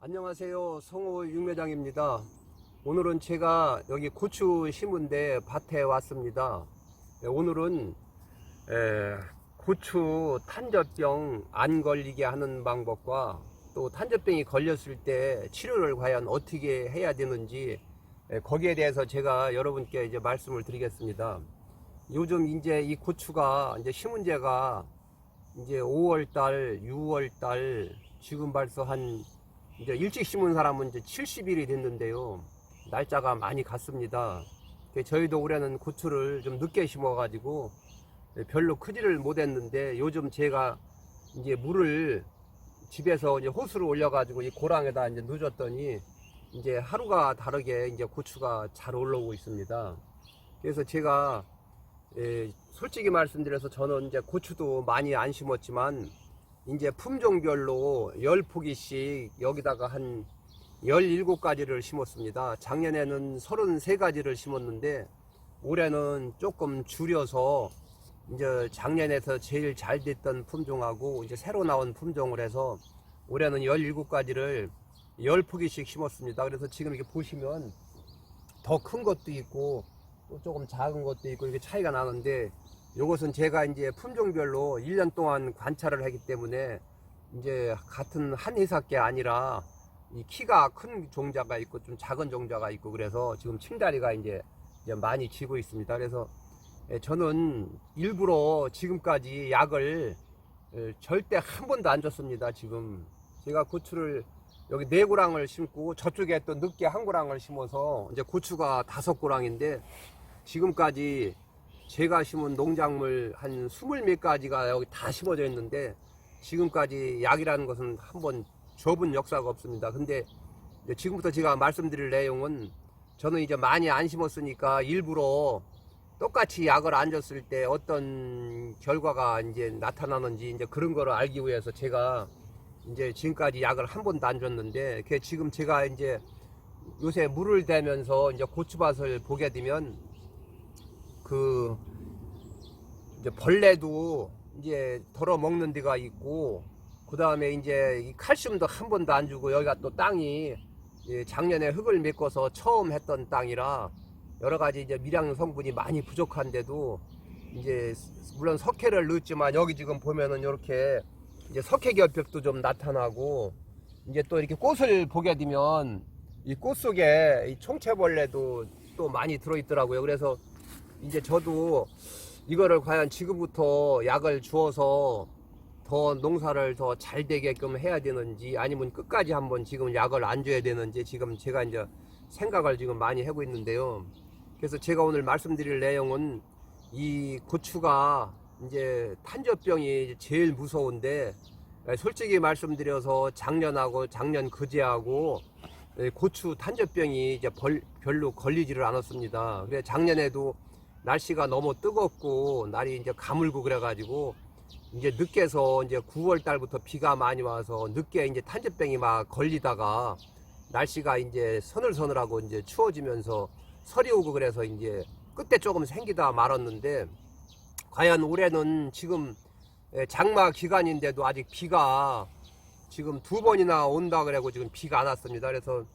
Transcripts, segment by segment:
안녕하세요. 성호 육매장입니다. 오늘은 제가 여기 고추 심은데 밭에 왔습니다. 오늘은 고추 탄저병 안 걸리게 하는 방법과 또 탄저병이 걸렸을 때 치료를 과연 어떻게 해야 되는지 거기에 대해서 제가 여러분께 이제 말씀을 드리겠습니다. 요즘 이제 이 고추가 이제 심은 지가 이제 5월달, 6월달 지금 벌써 한 이제 일찍 심은 사람은 이제 70일이 됐는데요. 날짜가 많이 갔습니다. 저희도 올해는 고추를 좀 늦게 심어가지고 별로 크지를 못했는데 요즘 제가 이제 물을 집에서 이제 호수로 올려가지고 이 고랑에다 이제 넣어줬더니 이제 하루가 다르게 이제 고추가 잘 올라오고 있습니다. 그래서 제가 솔직히 말씀드려서 저는 이제 고추도 많이 안 심었지만 이제 품종별로 10포기씩 여기다가 한 17가지를 심었습니다. 작년에는 33가지를 심었는데 올해는 조금 줄여서 이제 작년에서 제일 잘 됐던 품종하고 이제 새로 나온 품종을 해서 올해는 17가지를 10포기씩 심었습니다. 그래서 지금 이렇게 보시면 더 큰 것도 있고 또 조금 작은 것도 있고 이렇게 차이가 나는데 이것은 제가 이제 품종별로 1년 동안 관찰을 하기 때문에 이제 같은 한 회사께 아니라 이 키가 큰 종자가 있고 좀 작은 종자가 있고 그래서 지금 층다리가 이제 많이 지고 있습니다. 그래서 저는 일부러 지금까지 약을 절대 한 번도 안 줬습니다. 지금 제가 고추를 여기 4고랑을 심고 저쪽에 또 늦게 1고랑을 심어서 이제 고추가 5고랑인데 지금까지 제가 심은 농작물 한 20몇 가지가 여기 다 심어져 있는데 지금까지 약이라는 것은 한번 줘본 역사가 없습니다. 근데 지금부터 제가 말씀드릴 내용은 저는 이제 많이 안 심었으니까 일부러 똑같이 약을 안 줬을 때 어떤 결과가 이제 나타나는지 이제 그런 거를 알기 위해서 제가 이제 지금까지 약을 한 번도 안 줬는데 지금 제가 이제 요새 물을 대면서 이제 고추밭을 보게 되면 이제 벌레도 이제 덜어 먹는 데가 있고 그 다음에 이제 이 칼슘도 한 번도 안 주고 여기가 또 땅이 작년에 흙을 메꿔서 처음 했던 땅이라 여러 가지 이제 미량 성분이 많이 부족한데도 이제 물론 석회를 넣었지만 여기 지금 보면은 이렇게 이제 석회결핍도 좀 나타나고 이제 또 이렇게 꽃을 보게 되면 이 꽃 속에 이 총체벌레도 또 많이 들어있더라고요. 그래서 이제 저도 이거를 과연 지금부터 약을 주어서 더 농사를 더 잘 되게끔 해야 되는지 아니면 끝까지 한번 지금 약을 안 줘야 되는지 지금 제가 이제 생각을 지금 많이 하고 있는데요. 그래서 제가 오늘 말씀드릴 내용은 이 고추가 이제 탄저병이 제일 무서운데 솔직히 말씀드려서 작년하고 작년 그제하고 고추 탄저병이 이제 별로 걸리지를 않았습니다. 그래 작년에도 날씨가 너무 뜨겁고 날이 이제 가물고 그래가지고 이제 늦게서 이제 9월 달부터 비가 많이 와서 늦게 이제 탄저병이 막 걸리다가 날씨가 이제 서늘서늘하고 이제 추워지면서 설이 오고 그래서 이제 그때 조금 생기다 말았는데 과연 올해는 지금 장마 기간인데도 아직 비가 지금 2번이나 온다 그래고 지금 비가 안 왔습니다. 그래서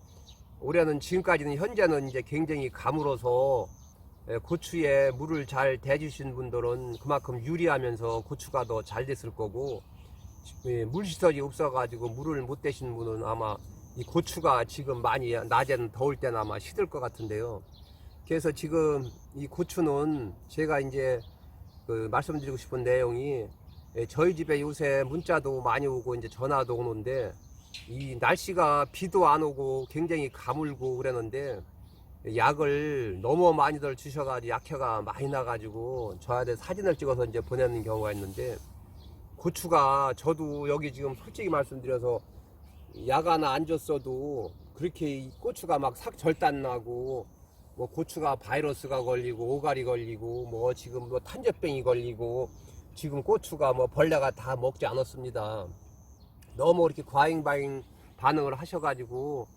올해는 지금까지는 현재는 이제 굉장히 가물어서 고추에 물을 잘 대주신 분들은 그만큼 유리하면서 고추가 더 잘 됐을 거고 물시설이 없어 가지고 물을 못 대신 분은 아마 이 고추가 지금 많이 낮에는 더울 때는 아마 시들 것 같은데요. 그래서 지금 이 고추는 제가 이제 말씀드리고 싶은 내용이 저희 집에 요새 문자도 많이 오고 이제 전화도 오는데 이 날씨가 비도 안 오고 굉장히 가물고 그러는데 약을 너무 많이들 주셔가지고 약효가 많이 나가지고 저한테 사진을 찍어서 이제 보내는 경우가 있는데 고추가 저도 여기 지금 솔직히 말씀드려서 약 하나 안 줬어도 그렇게 고추가 막 삭절단 나고 뭐 고추가 바이러스가 걸리고 오가리 걸리고 뭐 지금 뭐 탄저병이 걸리고 지금 고추가 뭐 벌레가 다 먹지 않았습니다. 너무 이렇게 과잉 반응을 하셔가지고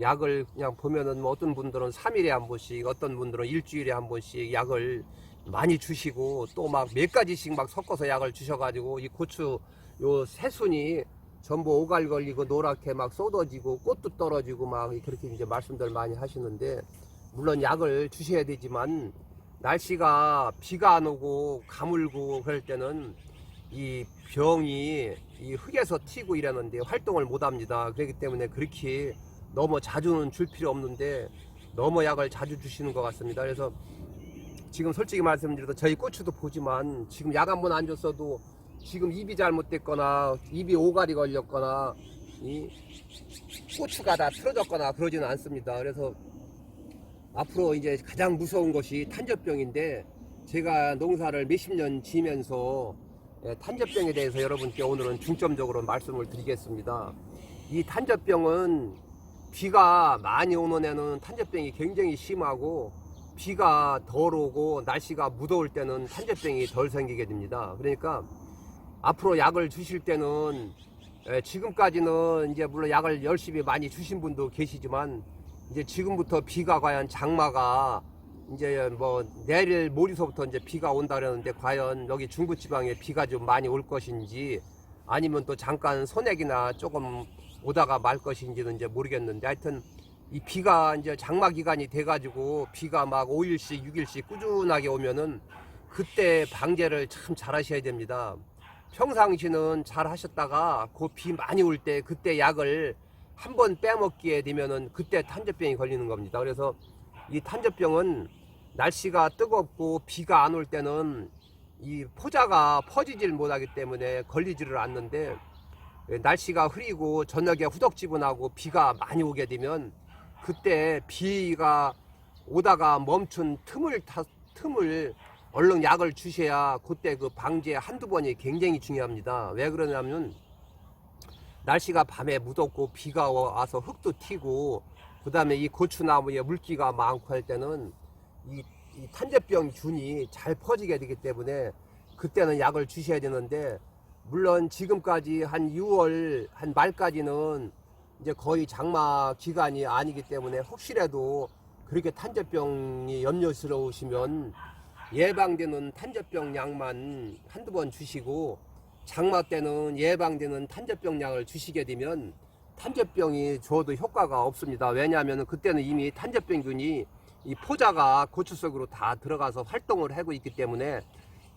약을 그냥 보면은 뭐 어떤 분들은 3일에 한 번씩 어떤 분들은 일주일에 한 번씩 약을 많이 주시고 또 막 몇 가지씩 막 섞어서 약을 주셔가지고 이 고추 요 새순이 전부 오갈 걸리고 노랗게 막 쏟아지고 꽃도 떨어지고 막 그렇게 이제 말씀들 많이 하시는데, 물론 약을 주셔야 되지만 날씨가 비가 안 오고 가물고 그럴 때는 이 병이 이 흙에서 튀고 이러는데 활동을 못 합니다. 그렇기 때문에 그렇게 너무 자주는 줄 필요 없는데 너무 약을 자주 주시는 것 같습니다. 그래서 지금 솔직히 말씀드려도 저희 고추도 보지만 지금 약 한 번 안 줬어도 지금 입이 잘못됐거나 입이 오갈이 걸렸거나 이 고추가 다 틀어졌거나 그러지는 않습니다. 그래서 앞으로 이제 가장 무서운 것이 탄저병인데, 제가 농사를 몇십 년 지면서 탄저병에 대해서 여러분께 오늘은 중점적으로 말씀을 드리겠습니다. 이 탄저병은 비가 많이 오는 해는 탄저병이 굉장히 심하고, 비가 덜 오고 날씨가 무더울 때는 탄저병이 덜 생기게 됩니다. 그러니까 앞으로 약을 주실 때는 지금까지는 이제 물론 약을 열심히 많이 주신 분도 계시지만, 이제 지금부터 비가 과연 장마가 이제 뭐 내일 모레서부터 이제 비가 온다 그러는데, 과연 여기 중부지방에 비가 좀 많이 올 것인지 아니면 또 잠깐 소내기나 조금 오다가 말 것인지는 이제 모르겠는데, 하여튼 이 비가 이제 장마 기간이 돼가지고 비가 막 5일씩 6일씩 꾸준하게 오면은 그때 방제를 참 잘 하셔야 됩니다. 평상시는 잘 하셨다가 그 비 많이 올 때 그때 약을 한번 빼먹기에 되면은 그때 탄저병이 걸리는 겁니다. 그래서 이 탄저병은 날씨가 뜨겁고 비가 안 올 때는 이 포자가 퍼지질 못하기 때문에 걸리지를 않는데, 날씨가 흐리고 저녁에 후덕지분하고 비가 많이 오게 되면 그때 비가 오다가 멈춘 틈을 얼른 약을 주셔야 그때 그 방제 한두 번이 굉장히 중요합니다. 왜 그러냐면 날씨가 밤에 무덥고 비가 와서 흙도 튀고 그 다음에 이 고추나무에 물기가 많고 할 때는 이 탄저병 균이 잘 퍼지게 되기 때문에 그때는 약을 주셔야 되는데, 물론 지금까지 한 6월 한 말까지는 이제 거의 장마 기간이 아니기 때문에 혹시라도 그렇게 탄저병이 염려스러우시면 예방되는 탄저병 약만 한두 번 주시고, 장마 때는 예방되는 탄저병 약을 주시게 되면 탄저병이 줘도 효과가 없습니다. 왜냐하면 그때는 이미 탄저병균이 이 포자가 고추 속으로 다 들어가서 활동을 하고 있기 때문에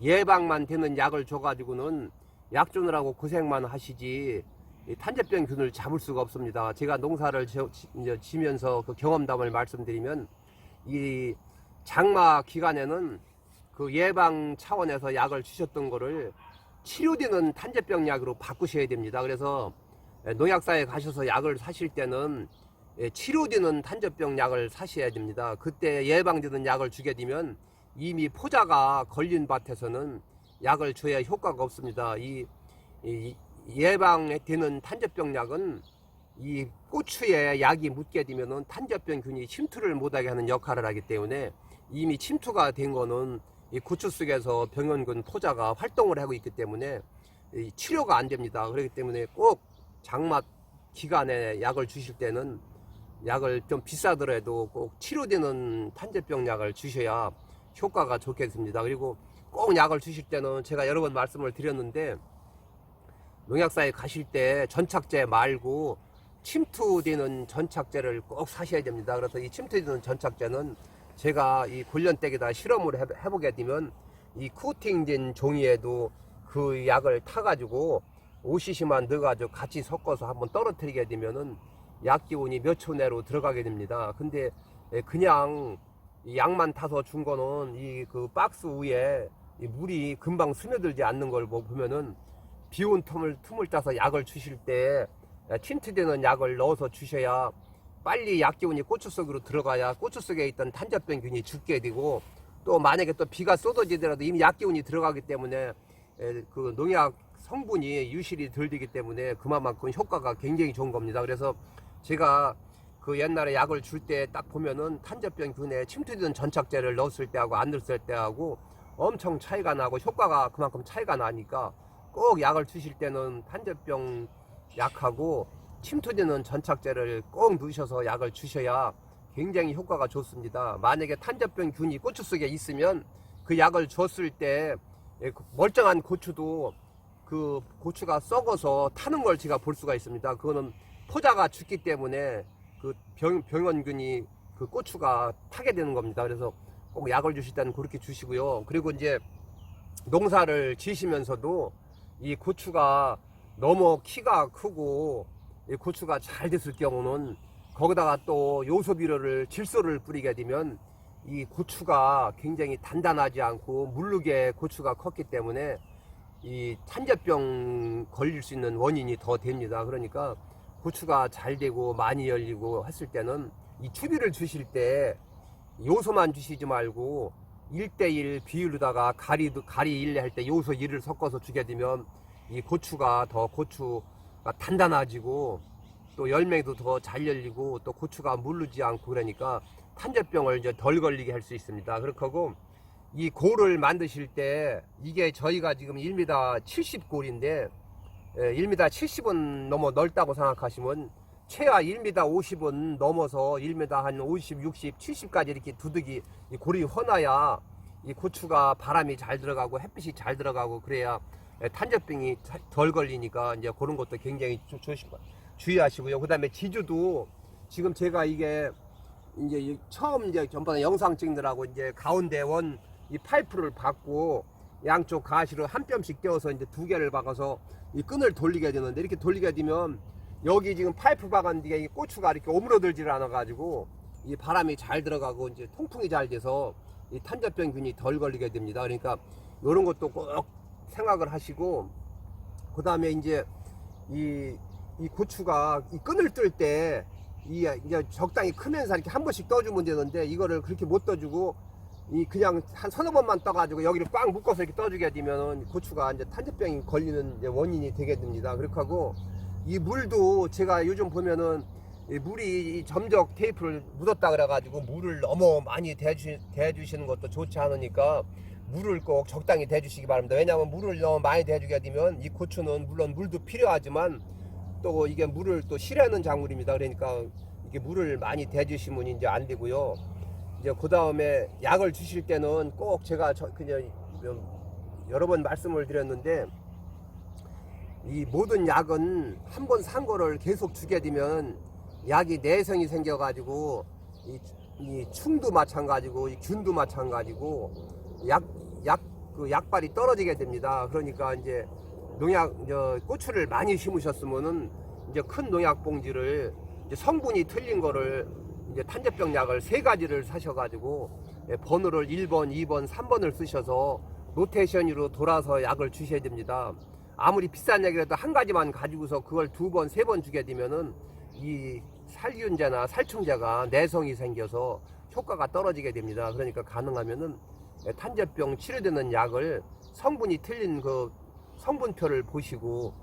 예방만 되는 약을 줘가지고는 약 주느라고 고생만 하시지 이 탄저병균을 잡을 수가 없습니다. 제가 농사를 지면서 그 경험담을 말씀드리면, 이 장마 기간에는 그 예방 차원에서 약을 주셨던 거를 치료되는 탄저병 약으로 바꾸셔야 됩니다. 그래서 농약사에 가셔서 약을 사실 때는 치료되는 탄저병 약을 사셔야 됩니다. 그때 예방되는 약을 주게 되면 이미 포자가 걸린 밭에서는 약을 줘야 효과가 없습니다. 이 예방되는 탄저병 약은 이 고추에 약이 묻게 되면은 탄저병균이 침투를 못하게 하는 역할을 하기 때문에, 이미 침투가 된 거는 이 고추 속에서 병원균 포자가 활동을 하고 있기 때문에 치료가 안 됩니다. 그렇기 때문에 꼭 장마 기간에 약을 주실 때는 약을 좀 비싸더라도 꼭 치료되는 탄저병 약을 주셔야 효과가 좋겠습니다. 그리고 꼭 약을 주실 때는 제가 여러 번 말씀을 드렸는데, 농약사에 가실 때 전착제 말고 침투되는 전착제를 꼭 사셔야 됩니다. 그래서 이 침투되는 전착제는 제가 이 골련댁에다 실험을 해보게 되면 이 코팅된 종이에도 그 약을 타가지고 5cc만 넣어가지고 같이 섞어서 한번 떨어뜨리게 되면은 약 기운이 몇 초 내로 들어가게 됩니다. 근데 그냥 이 약만 타서 준 거는 이 그 박스 위에 이 물이 금방 스며들지 않는 걸 보면은 비온 틈을 따서 약을 주실 때 침투되는 약을 넣어서 주셔야 빨리 약 기운이 고추 속으로 들어가야 고추 속에 있던 탄저병균이 죽게 되고, 또 만약에 또 비가 쏟아지더라도 이미 약 기운이 들어가기 때문에 그 농약 성분이 유실이 덜 되기 때문에 그만큼 효과가 굉장히 좋은 겁니다. 그래서 제가 그 옛날에 약을 줄 때 딱 보면은 탄저병균에 침투되는 전착제를 넣었을 때하고 안 넣었을 때하고 엄청 차이가 나고 효과가 그만큼 차이가 나니까 꼭 약을 주실 때는 탄저병 약하고 침투되는 전착제를 꼭 넣으셔서 약을 주셔야 굉장히 효과가 좋습니다. 만약에 탄저병균이 고추 속에 있으면 그 약을 줬을 때 멀쩡한 고추도 그 고추가 썩어서 타는 걸 제가 볼 수가 있습니다. 그거는 포자가 죽기 때문에 그 병원균이 그 고추가 타게 되는 겁니다. 그래서 꼭 약을 주실 때는 그렇게 주시고요. 그리고 이제 농사를 지시면서도 이 고추가 너무 키가 크고 이 고추가 잘 됐을 경우는 거기다가 또 요소비료를 질소를 뿌리게 되면 이 고추가 굉장히 단단하지 않고 물르게 고추가 컸기 때문에 이 탄저병 걸릴 수 있는 원인이 더 됩니다. 그러니까 고추가 잘 되고 많이 열리고 했을 때는 이 추비를 주실 때 요소만 주시지 말고 1:1 비율로다가 가리 1 할 때 요소 1을 섞어서 주게 되면 이 고추가 단단해지고 또 열매도 더 잘 열리고 또 고추가 물르지 않고 그러니까 탄저병을 이제 덜 걸리게 할 수 있습니다. 그렇고 이 골을 만드실 때 이게 저희가 지금 1m 70골인데 1m 70은 너무 넓다고 생각하시면 최하 1m 50은 넘어서 1m 한 50, 60, 70까지 이렇게 두둑이 이 골이 훤해야 이 고추가 바람이 잘 들어가고 햇빛이 잘 들어가고 그래야 탄저병이 덜 걸리니까 이제 그런 것도 굉장히 주의하시고요. 그 다음에 지주도 지금 제가 이게 이제 처음 이제 전번에 영상 찍느라고 이제 가운데 원 이 파이프를 받고 양쪽 가시로 한 뼘씩 떼어서 이제 2개를 박아서 이 끈을 돌리게 되는데 이렇게 돌리게 되면 여기 지금 파이프 박았는데 이 고추가 이렇게 오므러들지를 않아 가지고 이 바람이 잘 들어가고 이제 통풍이 잘 돼서 이 탄저병균이 덜 걸리게 됩니다. 그러니까 이런 것도 꼭 생각을 하시고 그 다음에 이제 이 고추가 이 끈을 뜰 때 이제 적당히 크면서 이렇게 한 번씩 떠주면 되는데 이거를 그렇게 못 떠주고 이 그냥 한 서너 번만 떠가지고 여기를 꽉 묶어서 이렇게 떠주게 되면은 고추가 이제 탄저병이 걸리는 이제 원인이 되게 됩니다. 그렇게 하고 이 물도 제가 요즘 보면은 이 물이 이 점적 테이프를 묻었다 그래가지고 물을 너무 많이 대주시는 것도 좋지 않으니까 물을 꼭 적당히 대주시기 바랍니다. 왜냐하면 물을 너무 많이 대주게 되면 이 고추는 물론 물도 필요하지만 또 이게 물을 또 싫어하는 작물입니다. 그러니까 이게 물을 많이 대주시면 이제 안 되고요. 이제 그 다음에 약을 주실 때는 꼭 제가 그냥 여러 번 말씀을 드렸는데 이 모든 약은 한 번 산 거를 계속 주게 되면 약이 내성이 생겨 가지고 이 충도 마찬가지고 이 균도 마찬가지고 그 약발이 떨어지게 됩니다. 그러니까 이제 고추를 많이 심으셨으면은 이제 큰 농약 봉지를 이제 성분이 틀린 거를 이제 탄저병 약을 3가지를 사셔가지고 번호를 1번, 2번, 3번을 쓰셔서 로테이션으로 돌아서 약을 주셔야 됩니다. 아무리 비싼 약이라도 한 가지만 가지고서 그걸 2번, 3번 주게 되면은 이 살균제나 살충제가 내성이 생겨서 효과가 떨어지게 됩니다. 그러니까 가능하면은 탄저병 치료되는 약을 성분이 틀린 그 성분표를 보시고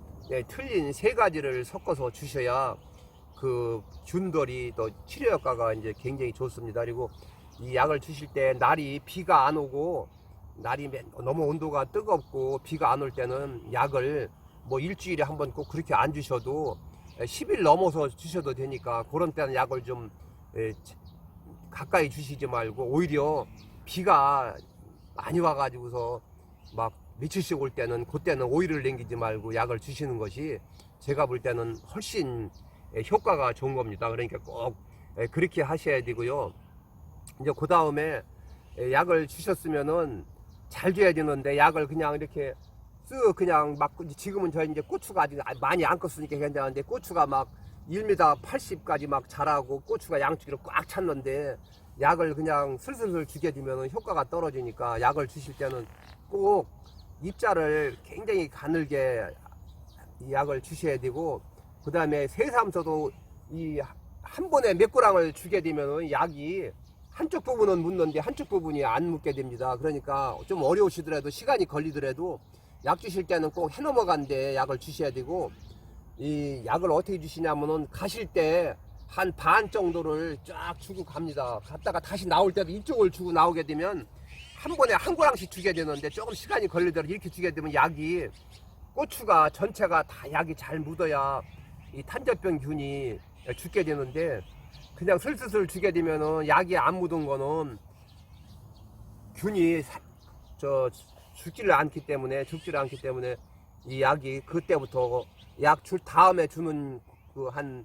틀린 3가지를 섞어서 주셔야 그 균돌이 또 치료 효과가 이제 굉장히 좋습니다. 그리고 이 약을 주실 때 날이 비가 안 오고 날이 너무 온도가 뜨겁고 비가 안 올 때는 약을 뭐 일주일에 한 번 꼭 그렇게 안 주셔도 10일 넘어서 주셔도 되니까 그런 때는 약을 좀 가까이 주시지 말고 오히려 비가 많이 와가지고서 막 며칠씩 올 때는 그때는 오일을 남기지 말고 약을 주시는 것이 제가 볼 때는 훨씬 효과가 좋은 겁니다. 그러니까 꼭 그렇게 하셔야 되고요. 이제 그 다음에 약을 주셨으면은 잘 줘야 되는데 약을 그냥 이렇게 그냥 막 지금은 저 이제 고추가 아직 많이 안 컸으니까 괜찮은데 고추가 막 1m 80까지 막 자라고 고추가 양쪽으로 꽉 찼는데 약을 그냥 슬슬 주게 되면 효과가 떨어지니까 약을 주실 때는 꼭 입자를 굉장히 가늘게 이 약을 주셔야 되고 그 다음에 새삼서도 이 한 번에 몇 그램을 주게 되면 약이 한쪽 부분은 묻는데 한쪽 부분이 안 묻게 됩니다. 그러니까 좀 어려우시더라도 시간이 걸리더라도 약 주실 때는 꼭 해 넘어간데 약을 주셔야 되고 이 약을 어떻게 주시냐면은 가실 때 한 반 정도를 쫙 주고 갑니다. 갔다가 다시 나올 때도 이쪽을 주고 나오게 되면 한 번에 한 고랑씩 주게 되는데 조금 시간이 걸리더라도 이렇게 주게 되면 약이 고추가 전체가 다 약이 잘 묻어야 이 탄저병균이 죽게 되는데 그냥 슬슬 주게 되면은 약이 안 묻은 거는 균이 죽지를 않기 때문에 이 약이 그때부터 약 줄 다음에 주는 그 한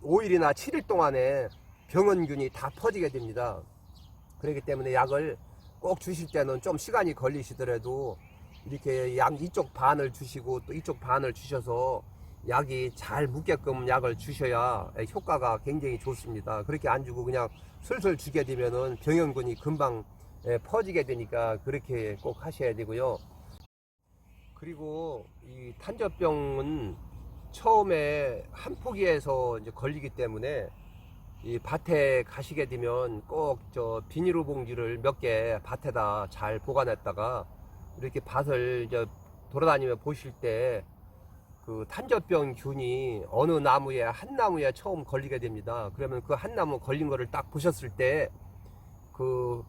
5일이나 7일 동안에 병원균이 다 퍼지게 됩니다. 그렇기 때문에 약을 꼭 주실 때는 좀 시간이 걸리시더라도 이렇게 약 이쪽 반을 주시고 또 이쪽 반을 주셔서 약이 잘 묻게끔 약을 주셔야 효과가 굉장히 좋습니다. 그렇게 안 주고 그냥 슬슬 주게 되면은 병원균이 금방 퍼지게 되니까 그렇게 꼭 하셔야 되고요. 그리고 이 탄저병은 처음에 한 포기에서 이제 걸리기 때문에 이 밭에 가시게 되면 꼭 저 비닐로 봉지를 몇 개 밭에다 잘 보관했다가 이렇게 밭을 이제 돌아다니며 보실 때 그 탄저병 균이 어느 나무에 한 나무에 처음 걸리게 됩니다. 그러면 그 한 나무 걸린 거를 딱 보셨을 때 그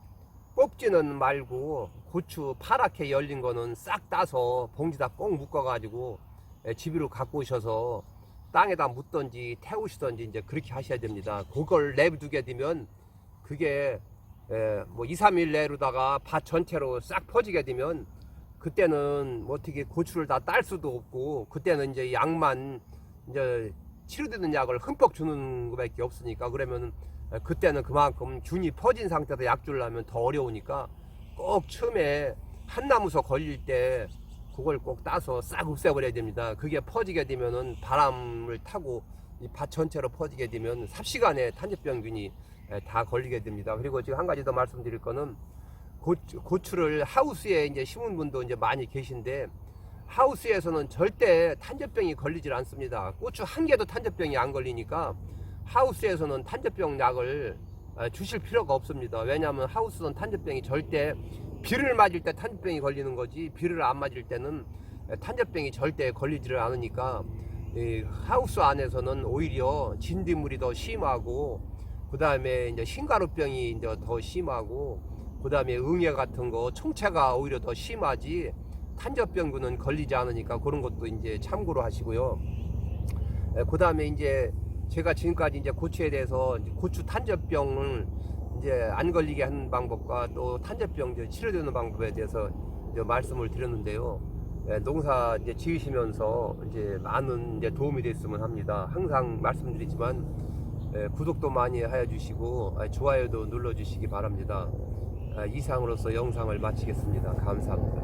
뽑지는 말고 고추 파랗게 열린 거는 싹 따서 봉지다 꼭 묶어 가지고 집으로 갖고 오셔서 땅에다 묻던지 태우시던지 이제 그렇게 하셔야 됩니다. 그걸 내두게 되면 그게 뭐 2, 3일 내로다가 밭 전체로 싹 퍼지게 되면 그때는 뭐 어떻게 고추를 다 딸 수도 없고 그때는 이제 약만 이제 치료되는 약을 흠뻑 주는 것밖에 없으니까 그러면 그때는 그만큼 균이 퍼진 상태에서 약 주려면 더 어려우니까 꼭 처음에 한 나무서 걸릴 때 그걸 꼭 따서 싹 없애버려야 됩니다. 그게 퍼지게 되면은 바람을 타고 이 밭 전체로 퍼지게 되면 삽시간에 탄저병균이 다 걸리게 됩니다. 그리고 지금 한 가지 더 말씀드릴 거는 고추를 하우스에 이제 심은 분도 이제 많이 계신데 하우스에서는 절대 탄저병이 걸리질 않습니다. 고추 한 개도 탄저병이 안 걸리니까 하우스에서는 탄저병 약을 주실 필요가 없습니다. 왜냐하면 하우스는 탄저병이 절대 비를 맞을 때 탄저병이 걸리는 거지 비를 안 맞을 때는 탄저병이 절대 걸리지를 않으니까 하우스 안에서는 오히려 진딧물이 더 심하고 그 다음에 이제 흰가루병이 이제 더 심하고 그 다음에 응애 같은 거 총체가 오히려 더 심하지 탄저병균은 걸리지 않으니까 그런 것도 이제 참고로 하시고요. 그 다음에 이제 제가 지금까지 이제 고추에 대해서 고추 탄저병을 이제 안 걸리게 하는 방법과 또 탄저병 치료되는 방법에 대해서 이제 말씀을 드렸는데요. 농사 이제 지으시면서 이제 많은 이제 도움이 됐으면 합니다. 항상 말씀드리지만 구독도 많이 해주시고 좋아요도 눌러주시기 바랍니다. 이상으로서 영상을 마치겠습니다. 감사합니다.